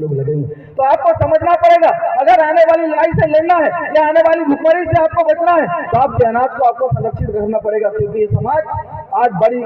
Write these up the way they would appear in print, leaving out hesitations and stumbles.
लोग लगे हुए। तो आपको समझना पड़ेगा, अगर आने वाली लड़ाई से लड़ना है या आने वाली भुखमरी से आपको बचना है तो आपके अनाज को आपको संरक्षित रखना पड़ेगा, क्योंकि ये समाज आज बड़ी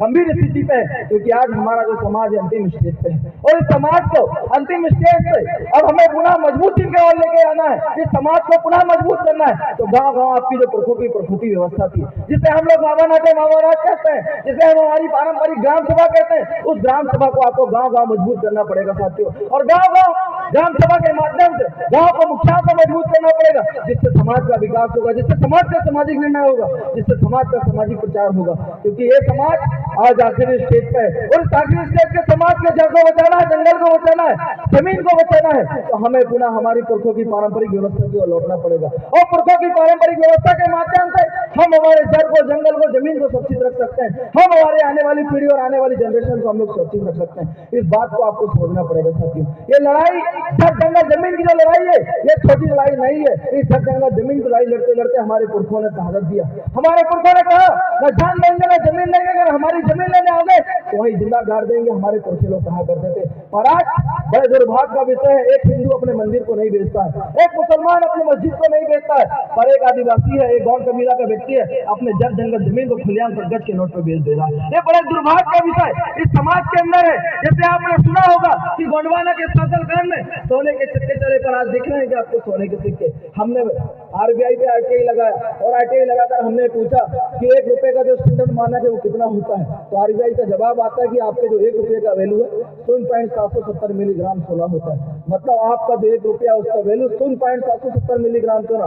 गंभीर स्थिति पे है, क्योंकि आज हमारा जो समाज है अंतिम स्टेज पे है और इस समाज को अंतिम स्टेज पे अब हमें पुनः मजबूत की ओर लेके आना है। इस समाज को पुनः मजबूत करना है। तो गांव गांव आपकी जो प्रसूति व्यवस्था थी, जिसे हम लोग मामा नाटे मामाराज कहते हैं, जिसे हम हमारी पारंपरिक ग्राम सभा कहते हैं, उस ग्राम सभा को आपको गांव गांव मजबूत करना पड़ेगा साथियों। और गांव गांव ग्राम सभा के माध्यम से गांव को मुखिया को मजबूत करना पड़ेगा, जिससे समाज का विकास होगा, जिससे समाज का सामाजिक निर्णय होगा, जिससे समाज का सामाजिक प्रचार होगा। क्योंकि ये समाज आज आखिरी स्टेज पे है और इस आखिरी स्टेज के समाज के जड़ को बचाना है, जंगल को बचाना है, जमीन को बचाना है, तो हमें पुनः हमारी पुरखों की पारंपरिक व्यवस्था की ओर लौटना पड़ेगा। और पुरखों की पारंपरिक व्यवस्था के माध्यम से हम हमारे जड़ को, जंगल को, जमीन को सुरक्षित रख सकते हैं। हम हमारे आने वाली पीढ़ी और आने वाली जनरेशन को हम लोग सुरक्षित रख सकते हैं। इस बात को आपको समझना पड़ेगा साथियों। ये लड़ाई जड़ जंगल जमीन की जो लड़ाई है, ये छोटी लड़ाई नहीं है। इस जड़ जंगल जमीन की लड़ाई लड़ते लड़ते हमारे पुरखों ने शहादत दिया। हमारे पुरखों ने कहा न जान देंगे न जमीन देंगे, अगर हमारी जमीन लेने आ गए तो वही जिंदा गाड़ देंगे। हमारे पुरखे लोग कहा करते थे। और आज बड़े दुर्भाग्य का विषय है, एक हिंदू अपने मंदिर को नहीं बेचता है, एक मुसलमान अपनी मस्जिद को नहीं बेचता है, पर एक आदिवासी है, एक गौर कबीला का व्यक्ति है, अपने जड़ जंगल जमीन को खुलेआम पर गज के नोट पर बेच दे रहा है। ये बड़े दुर्भाग्य का विषय इस समाज के अंदर है। जैसे आपने सुना होगा कि गोंडवाना के शासनकाल में सोने के सिक्के चले, पर आज दिख रहे हैं कि आपको सोने के सिक्के। हमने आरबीआई पे आरटीआई लगाया और आरटीआई लगाकर हमने पूछा कि 1 रुपए का जो स्टैंडर्ड मानक है वो कितना होता है, तो आरबीआई का जवाब आता है कि आपके जो 1 रुपये का वैल्यू है 0.770 मिलीग्राम सोना होता है। मतलब आपका जो 1 रुपया उसका वैल्यू 0.770 मिलीग्राम सोना।